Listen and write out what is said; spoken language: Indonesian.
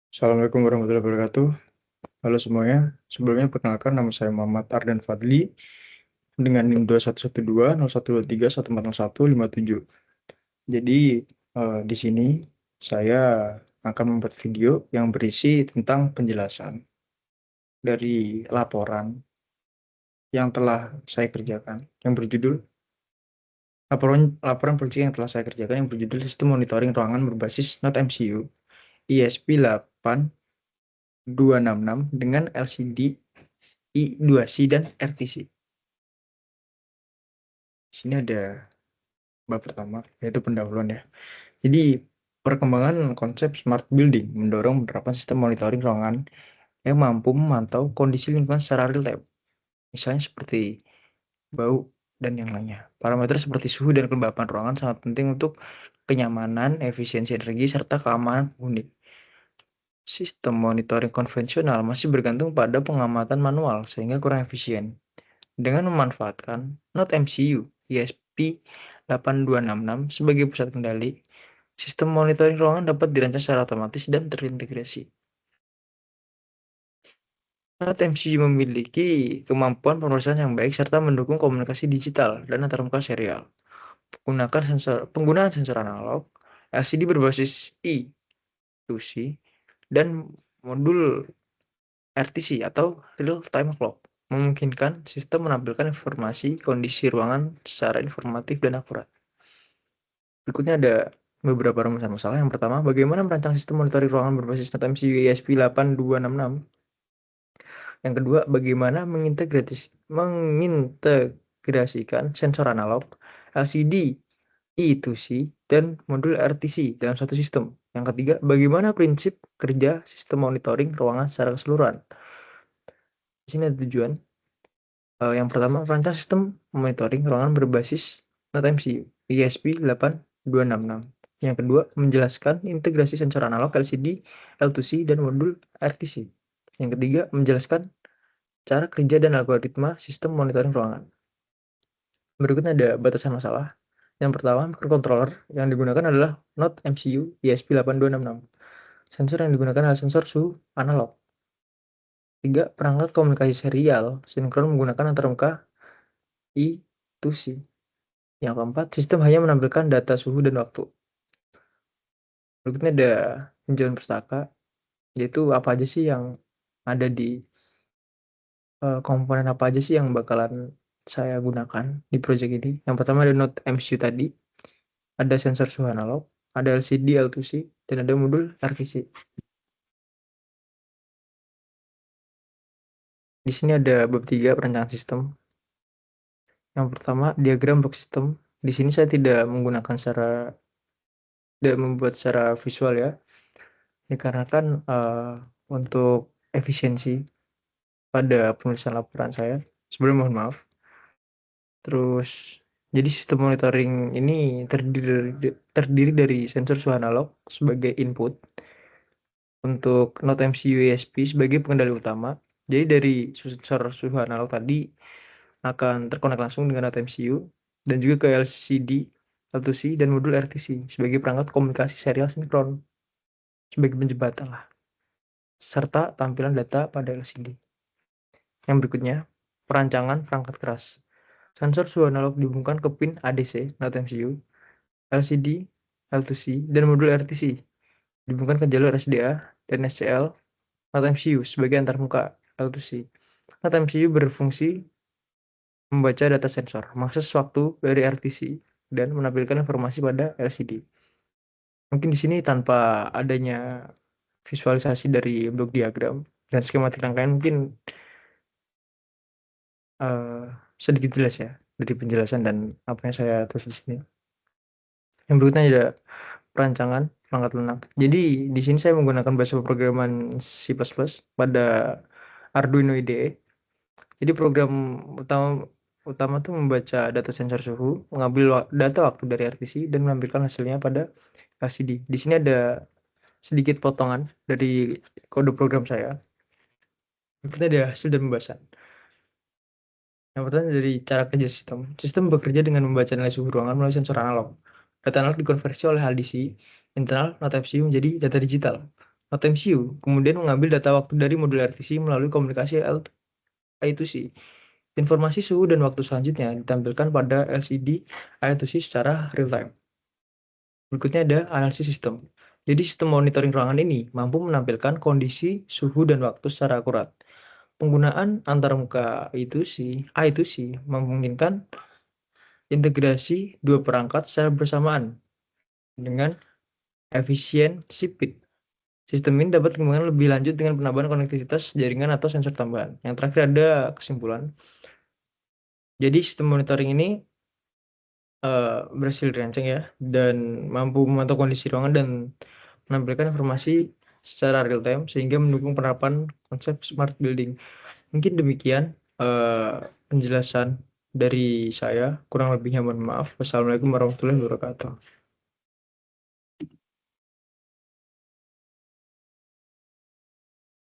Assalamualaikum warahmatullahi wabarakatuh. Halo semuanya. Sebelumnya perkenalkan nama saya Muhammad Ardan Fadli dengan NIM 2112-0123-140157. Jadi di sini saya akan membuat video yang berisi tentang penjelasan dari laporan yang telah saya kerjakan yang berjudul laporan laporan proyek yang telah saya kerjakan yang berjudul Sistem Monitoring Ruangan Berbasis Not MCU ISP 8266 dengan LCD I2C dan RTC. Di sini ada bab pertama, yaitu pendahuluan ya. Jadi, perkembangan konsep smart building mendorong penerapan sistem monitoring ruangan yang mampu memantau kondisi lingkungan secara real time. Misalnya seperti bau dan yang lainnya. Parameter seperti suhu dan kelembapan ruangan sangat penting untuk kenyamanan, efisiensi energi, serta keamanan penghuni. Sistem monitoring konvensional masih bergantung pada pengamatan manual sehingga kurang efisien. Dengan memanfaatkan Node MCU ISP 8266 sebagai pusat kendali, sistem monitoring ruangan dapat dirancang secara otomatis dan terintegrasi. Node MCU memiliki kemampuan pemrosesan yang baik serta mendukung komunikasi digital dan antarmuka serial. Penggunaan sensor analog, LCD berbasis I2C, dan modul RTC atau Real Time Clock memungkinkan sistem menampilkan informasi kondisi ruangan secara informatif dan akurat. Berikutnya ada beberapa rumusan masalah. Yang pertama, bagaimana merancang sistem monitoring ruangan berbasis MCU ESP 8266. Yang kedua, bagaimana mengintegrasikan sensor analog, LCD, I2C, dan modul RTC dalam satu sistem. Yang ketiga, bagaimana prinsip kerja sistem monitoring ruangan secara keseluruhan. Di sini ada tujuan. Yang pertama, merancang sistem monitoring ruangan berbasis MCU ISP 8266. Yang kedua, menjelaskan integrasi sensor analog LCD, L2C, dan modul RTC. Yang ketiga, menjelaskan cara kerja dan algoritma sistem monitoring ruangan. Berikutnya ada batasan masalah. Yang pertama, microcontroller yang digunakan adalah Node MCU ISP 8266. Sensor yang digunakan adalah sensor suhu analog. 3. Perangkat komunikasi serial sinkron menggunakan antarmuka I2C. Yang keempat, sistem hanya menampilkan data suhu dan waktu. Berikutnya ada tinjauan pustaka, yaitu apa aja sih yang ada di komponen apa aja sih yang bakalan saya gunakan di project ini. Yang pertama ada Node MCU tadi, ada sensor suhu analog, ada LCD L2C, dan ada modul RTC. Di sini ada bab 3 perencanaan sistem. Yang pertama, diagram blok sistem. Di sini saya tidak membuat secara visual ya, dikarenakan untuk efisiensi pada penulisan laporan saya. Sebelumnya mohon maaf. Terus, jadi sistem monitoring ini terdiri dari sensor suhu analog sebagai input untuk Node MCU ESP sebagai pengendali utama. Jadi dari sensor suhu analog tadi akan terkonek langsung dengan Node MCU dan juga ke LCD, L2C, dan modul RTC sebagai perangkat komunikasi serial sinkron sebagai penjembatan lah, serta tampilan data pada LCD. Yang berikutnya, perancangan perangkat keras. Sensor suhu analog dihubungkan ke pin ADC, Node MCU, LCD, L2C, dan modul RTC. Dihubungkan ke jalur SDA dan SCL, Node MCU sebagai antarmuka L2C. Node MCU berfungsi membaca data sensor, mengakses waktu dari RTC, dan menampilkan informasi pada LCD. Mungkin di sini tanpa adanya visualisasi dari blok diagram dan skematik rangkaian mungkin sedikit jelas ya dari penjelasan dan apa yang saya tulis di sini. Yang berikutnya ada perancangan perangkat lunak. Jadi di sini saya menggunakan bahasa pemrograman C++ pada Arduino IDE. Jadi program utama tuh membaca data sensor suhu, mengambil data waktu dari RTC dan menampilkan hasilnya pada LCD. Di sini ada sedikit potongan dari kode program saya. Berikutnya ada hasil dan pembahasan. Yang pertama dari cara kerja sistem. Sistem bekerja dengan membaca nilai suhu ruangan melalui sensor analog. Data analog dikonversi oleh HDC internal Node MCU menjadi data digital. atau MCU, kemudian mengambil data waktu dari modul RTC melalui komunikasi I2C. Informasi suhu dan waktu selanjutnya ditampilkan pada LCD I2C secara real time. Berikutnya ada analisis sistem. Jadi sistem monitoring ruangan ini mampu menampilkan kondisi suhu dan waktu secara akurat. Penggunaan antarmuka I2C memungkinkan integrasi dua perangkat secara bersamaan dengan efisiensi peak. Sistem ini dapat dikembangkan lebih lanjut dengan penambahan konektivitas jaringan atau sensor tambahan. Yang terakhir ada kesimpulan. Jadi sistem monitoring ini berhasil dirancang ya, dan mampu memantau kondisi ruangan dan menampilkan informasi secara real time sehingga mendukung penerapan konsep smart building. Mungkin demikian penjelasan dari saya. Kurang lebihnya mohon maaf. Wassalamualaikum warahmatullahi wabarakatuh.